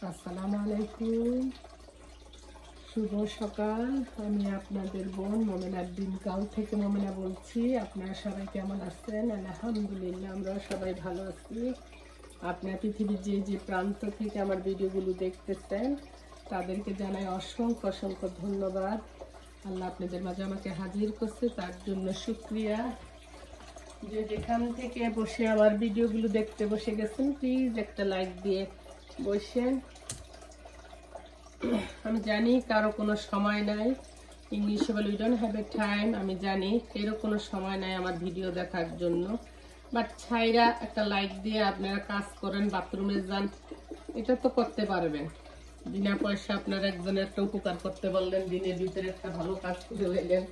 আসসালামু আলাইকুম, শুভ সকাল। আমি আপনাদের বোন মোমেনা দিনকাল থেকে মোমেনা বলছি। আপনারা সবাই কেমন আছেন? আলহামদুলিল্লাহ, আমরা সবাই ভালো আছি। আপনার পৃথিবীর যে প্রান্ত থেকে আমার ভিডিওগুলো দেখতেছেন তাদেরকে জানাই অসংখ্য অসংখ্য ধন্যবাদ। আল্লাহ আপনাদের মাঝে আমাকে হাজির করছে, তার জন্য শুকরিয়া। যে যেখান থেকে বসে আমার ভিডিওগুলো দেখতে বসে গেছেন, প্লিজ একটা লাইক দিয়ে বসেন। আমি জানি কারো কোনো সময় নাই, ইংলিশে বলে we don't have a time. আমি জানি এরও কোনো সময় নাই আমার ভিডিও দেখার জন্য, বাট ছাইরা একটা লাইক দিয়ে আপনারা কাজ করেন, বাথরুমে যান, এটা তো করতে পারবেন। বিনা পয়সা আপনারা একজনের একটা উপকার করতে বললেন, দিনের ভিতরে একটা ভালো কাজ করে দিলেন,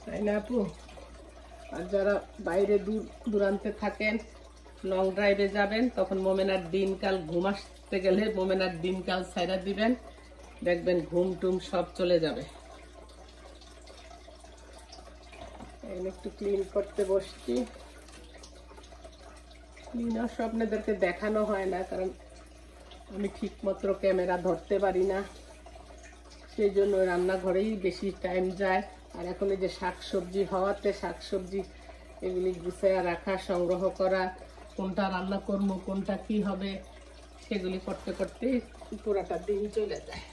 তাই না আপু? আর যারা বাইরে দূর দূরান্তে থাকেন, লং ড্রাইভে যাবেন, তখন মোমেনার দিনকাল ঘুম আসতে গেলে মোমেনার দিনকাল ছাইরা দিবেন, দেখবেন ঘুম টুম সব চলে যাবে। একটু ক্লিন করতে বসছি। ক্লিন অবশ্য আপনাদেরকে দেখানো হয় না, কারণ আমি ঠিক মতো ক্যামেরা ধরতে পারি না, সেই জন্য রান্নাঘরেই বেশি টাইম যায়। আর এখন এই যে শাকসবজি হওয়াতে শাকসবজি এগুলি গুছিয়ে রাখা, সংগ্রহ করা, কোনটা রান্না করবো, কোনটা কি হবে, সেগুলি করতে করতে পুরাটা দিন চলে যায়।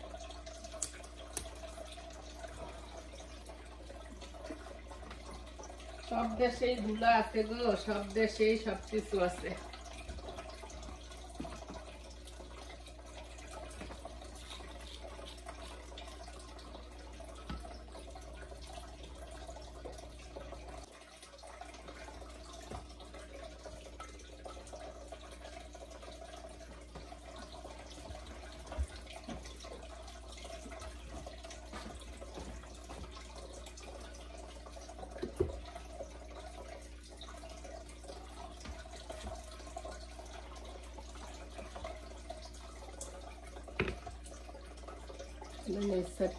সব দেশেই ধুলা আছে গো, সব দেশেই সবকিছু আছে।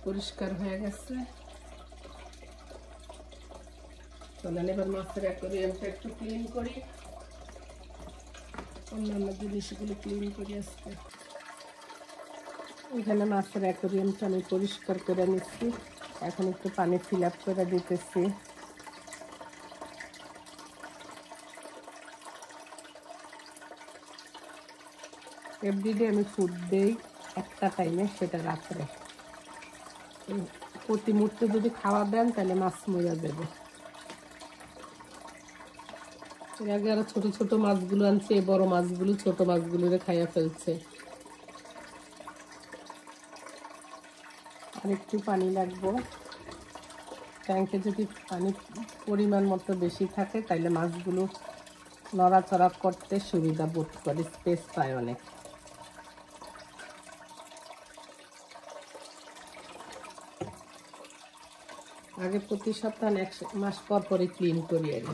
পরিষ্কার হয়ে গেছে। চলেন এবার মাছের অ্যাকোয়ারিয়ামটা একটু ক্লিন করি, অন্যান্য জিনিসগুলো ক্লিন করি আজকে। এখানে মাছের অ্যাকোয়ারিয়ামটা আমি পরিষ্কার করে নিচ্ছি, এখন একটু পানি ফিল আপ করে দিতেছি। এভরিডে আমি ফুড দেই একটা টাইমে, সেটা রাত্রে। প্রতি মুহূর্তে যদি খাওয়া দেন তাহলে মাছ মরে দেবো। এর আগে আরো ছোট ছোট মাছগুলো আনছে, বড় মাছগুলো ছোট মাছগুলোরে খাইয়া ফেলছে। আর একটু পানি লাগবো ট্যাঙ্কে, যদি পানির পরিমাণ মতো বেশি থাকে তাহলে মাছগুলো নড়াচড়া করতে সুবিধা বোধ করে, স্পেস পায় অনেক। আগে প্রতি সপ্তাহে 1 মাস পর পরই ক্লিন করি। আর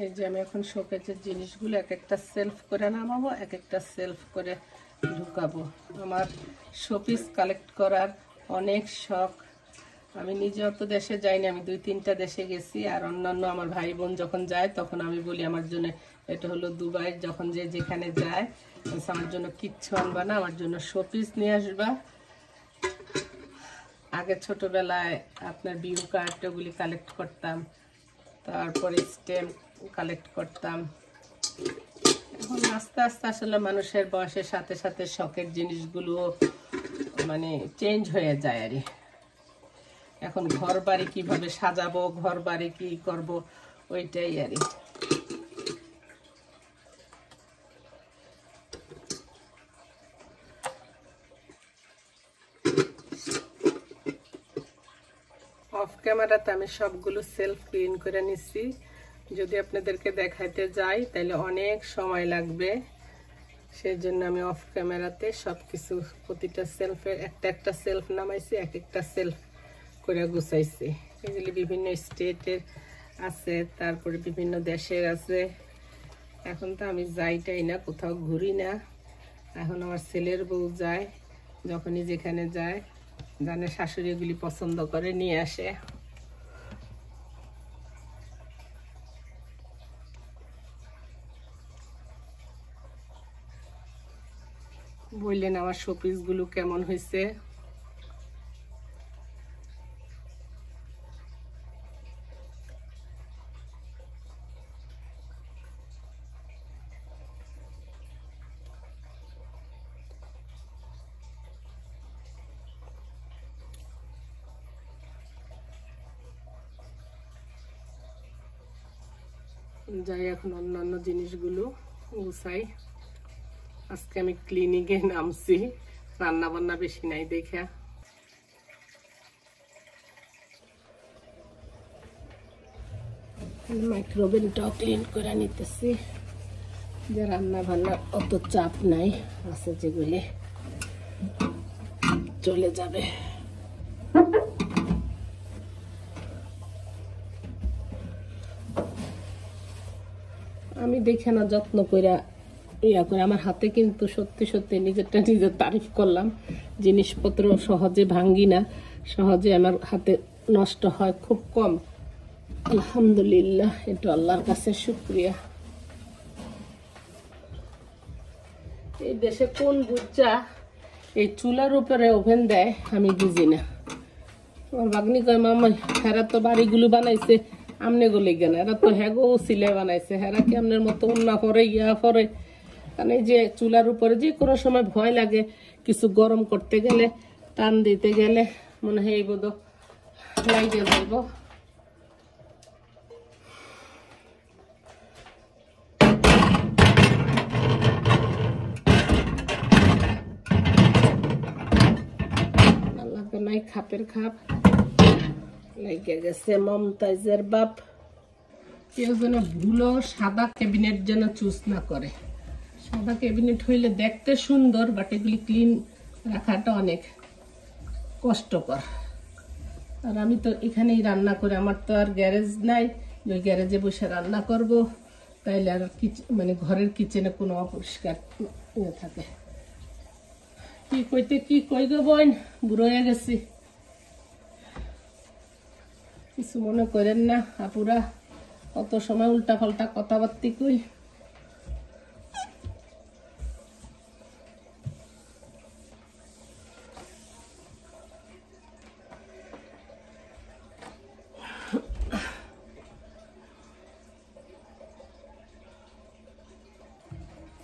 এই যে আমি এখন শোকেজের জিনিসগুলো এক একটা সেলফ করে নামাবো, এক একটা সেলফ করে ঢুকাবো। আমার শোপিস কালেক্ট করার অনেক শখ। আমি নিজেও তো দেশে যাইনি, আমি 2-3টা দেশে গেছি। আর অন্যান্য আমার ভাই বোন যখন যায় তখন আমি বলি আমার জন্য, এটা হলো দুবাই, যখন যে যেখানে যায় আমার জন্য কিচ্ছু আনবা না, আমার জন্য শোপিস নিয়ে আসবা। আগে ছোটবেলায় আপনার বিউ কার্ড ওগুলি কালেক্ট করতাম, তারপরে স্ট্যাম্প কালেক্ট করতাম। এখন আস্তে আস্তে আসলে মানুষের বয়সের সাথে সাথে শখের জিনিসগুলো মানে চেঞ্জ হয়ে যায়। আর এখন ঘর বাড়ি কিভাবে সাজাবো, ঘর বাড়ি কি করব, ওইটাই আর অফ ক্যামেরাতে আমি সবগুলো সেলফ ক্লিন করে নিচ্ছি। যদি আপনাদেরকে দেখাইতে যাই তাহলে অনেক সময় লাগবে, সেই জন্য আমি অফ ক্যামেরাতে সব কিছু প্রতিটা সেলফের একটা একটা সেলফ নামাইছি, এক একটা সেলফ করে গুছাইছি। এগুলি বিভিন্ন স্টেটের আছে, তারপরে বিভিন্ন দেশের আছে। এখন তো আমি যাইটাই না, কোথাও ঘুরি না। এখন আমার ছেলের বউ যায়, যখনই যেখানে যায় জানে শাশুড়ি এগুলি পছন্দ করে নিয়ে আসে। বললেন আমার শোপিসগুলো কেমন হয়েছে। যাই এখন অন্যান্য জিনিসগুলো গুছাই। আজকে আমি ক্লিনিকে নামছি, রান্না বান্না বেশি নাই দেখা। মাইক্রোওভেনটাও ক্লিন করে নিতেছি, যে রান্না বান্নার অত চাপ নাই, আছে যেগুলি চলে যাবে। আমি দেখে না যত্ন করে ইয়া করে, আমার হাতে কিন্তু সত্যি সত্যি নিজেরটা নিজের তারিফ করলাম, জিনিসপত্র সহজে ভাঙ্গি না, সহজে আমার হাতে নষ্ট হয় খুব কম। আলহামদুলিল্লাহ, এটা আল্লাহর কাছে শুকরিয়া। এই দেশে কোন বুচ্চা এই চুলার উপরে ওভেন দেয় আমি বুঝি না। আমার বাগনি কয় মামা হেরা তো বাড়িগুলো বানাইছে আমনে গলে গেন, এরা তো হ্যাগো সিলাই বানাইছে, হেরা কি আমনের মতো উন্না পরে ইয়া পরে। কারণ এই যে চুলার উপরে যে কোনো সময় ভয় লাগে কিছু গরম করতে গেলে, টান দিতে গেলে মনে হয় এই বোধ লাইগে যাইব। আল্লাহ নাই খাপের খাপ লাগে গেছে। মমতাজের বাপ কেউ যেন ভুলো সাদা ক্যাবিনেট যেন চুজ না করে। সাদা ক্যাবিনেট হইলে দেখতে সুন্দর, বাট এগুলি ক্লিন রাখাটা অনেক কষ্টকর। আর আমি তো এখানেই রান্না করি, আমার তো আর গ্যারেজ নাই ওই গ্যারেজে বসে রান্না করব, তাইলে আর মানে ঘরের কিচেনে কোনো অপরিষ্কার থাকে। কি কইতে কি কই গো বোন, বুড়ো হয়ে গেছি, কিছু মনে করেন না আপুরা, অত সময় উল্টা পাল্টা কথাবার্তি কই।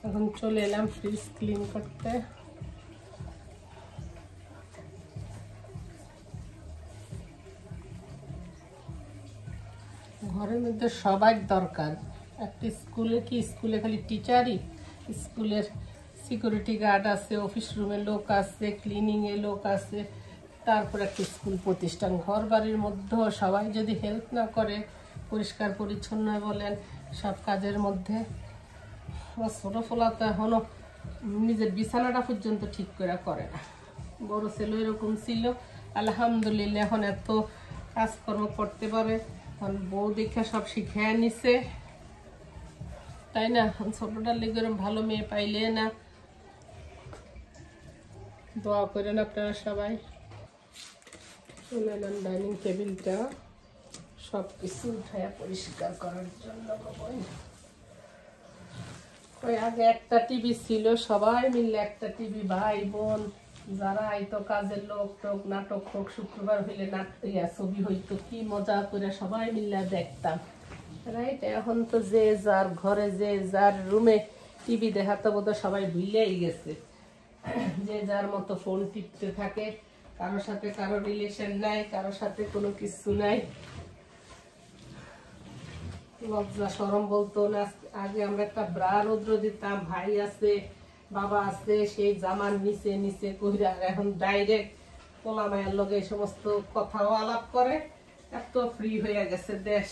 এখন চলে এলাম ফ্রিজ ক্লিন করতে। ঘরের মধ্যে সবার দরকার। একটা স্কুলে খালি টিচারই, স্কুলের সিকিউরিটি গার্ড আছে, অফিস রুমে লোক আছে, ক্লিনিং এ লোক আছে, তারপর একটা স্কুল প্রতিষ্ঠান। ঘর বাড়ির মধ্যেও সবাই যদি হেল্প না করে, পরিষ্কার পরিচ্ছন্ন বলেন সব কাজের মধ্যে, ছোটো ফোলা তো এখনো নিজের বিছানাটা পর্যন্ত ঠিক করে না। বড় ছেলে এরকম ছিল, আলহামদুলিল্লাহ এখন এত কাজকর্ম করতে পারে, বউ দেখে সব শিখে নিছে, তাই না? ছোটটার লেগে ভালো মেয়ে পাইলে না, দোয়া করেন আপনারা সবাই। চলে এলাম ডাইনিং টেবিলটা সব কিছু উঠায় পরিষ্কার করার জন্য। ওই আগে একটা টিভি ছিল, সবাই মিলে একটা টিভি, ভাই বোন যারা আইতো, কাজের লোক টোক, নাটক হোক, শুক্রবার হইলে ছবি হইতো, কি মজা করে সবাই মিলে দেখতাম, রাইট? এখন তো যে যার ঘরে যে যার রুমে টিভি দেখাতে বোধ সবাই ভুলেই গেছে, যে যার মতো ফোন টিপতে থাকে, কারোর সাথে কারো রিলেশন নাই, কারোর সাথে কোনো কিছু নাই, লজ্জা শরম বলতো না। আগে আমরা একটা ব্রা রৌদ্র দিতাম, ভাই আছে বাবা আছে, সেই জামার নিচে নিচে কইরা, এখন ডাইরেক্ট পোলা মায়ের লগে এই সমস্ত কথাও আলাপ করে, এত ফ্রি হয়ে গেছে দেশ।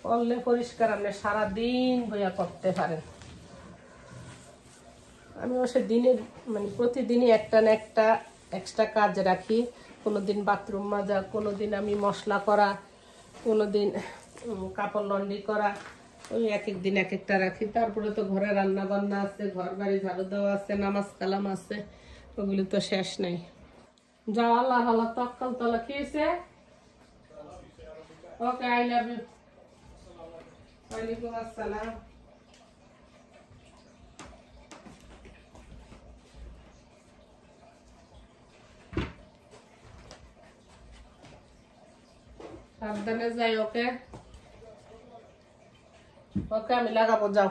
করলে পরিষ্কার আপনি সারাদিন বইয়া করতে পারেন। আমি অবশ্য দিনের মানে প্রতিদিনই একটা না একটা এক্সট্রা কাজ রাখি, কোনোদিন বাথরুম মাজা, কোনোদিন আমি মশলা করা, কোনোদিন কাপড় লন্ড্রি করা, ওই এক এক দিন এক একটা রাখি। তারপরে তো ঘরে রান্না বান্না আছে, ঘর বাড়ি ঝাড়ু দেওয়া আছে, নামাজ কালাম আছে, ওগুলি তো শেষ নাই। যাও আল্লাহ আল্লাহ তক্কাল তলা খেয়েছে। ওকে, আই লাভ ইউ। ওয়ালাইকুম আসসালাম। সাবধানে যাই। ওকে ওকে, আমি লাগাবো, যাও।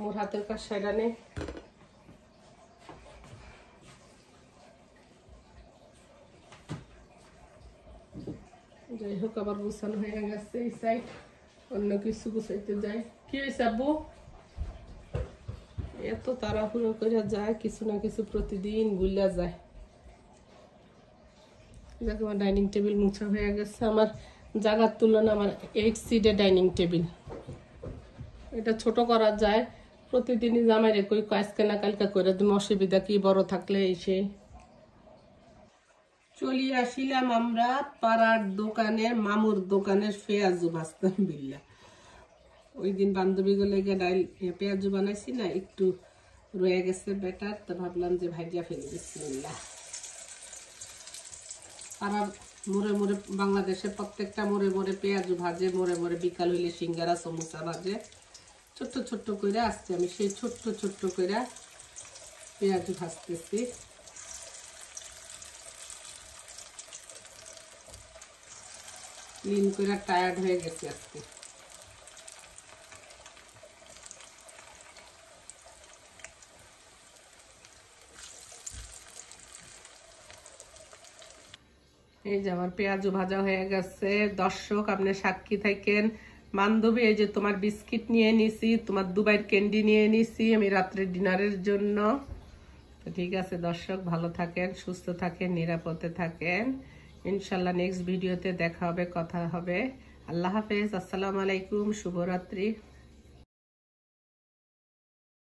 মোর হাতের কাজ সেটা নেই। যাই হোক, আবার গুছানো হয়ে গেছে এই সাইড, অন্য কিছু গুছাইতে যাই। কি হয়েছে আব্বু? এত তাড়াহুড়ো করে যায়, কিছু না কিছু প্রতিদিন ভুলা যায়। দেখো, আমার ডাইনিং টেবিল মুছা হয়ে গেছে। আমার জায়গার তুলনা আমার 8 সিটের ডাইনিং টেবিল। এটা ছোট করা যায়, প্রতিদিনই জামাই রে কই আজকে না কালকে করে তুমি, অসুবিধা কি বড় থাকলে এসে। চলিয়ে আসিলাম আমরা পাড়ার দোকানের, মামুর দোকানের পেঁয়াজু ভাজতাম বিল্লা। ওই দিন বান্ধবী গুলো পেঁয়াজু বানাইছি না, একটু রয়ে গেছে বেটার, তো ভাবলাম যে ভাইজা ফেলে বিসমিল্লাহ। পাড়ার মোড়ে মোড়ে, বাংলাদেশের প্রত্যেকটা মোড়ে মোড়ে পেঁয়াজু ভাজে, মোড়ে মোড়ে বিকাল হইলে সিঙ্গারা সমোসা ভাজে। ছোট্ট ছোট্ট করে আসছে, আমি সেই ছোট্ট ছোট্ট করে পেঁয়াজু ভাজতেছি। ক্লিন করে টায়ার্ড হয়ে গেছে আজকে। এই যে আমার পেঁয়াজু ভাজা হয়ে গেছে। দর্শক, আপনি সাক্ষী থাকেন। বান্ধবী, এই যে তোমার বিস্কিট নিয়ে নিছি, তোমার দুবাইয়ের ক্যান্ডি নিয়ে নিছি আমি রাত্রে ডিনারের জন্য। তো ঠিক আছে দর্শক, ভালো থাকেন, সুস্থ থাকেন, নিরাপদে থাকেন। ইনশাল্লাহ নেক্সট ভিডিওতে দেখা হবে, কথা হবে। আল্লাহ হাফেজ, আসসালামু আলাইকুম, শুভরাত্রি।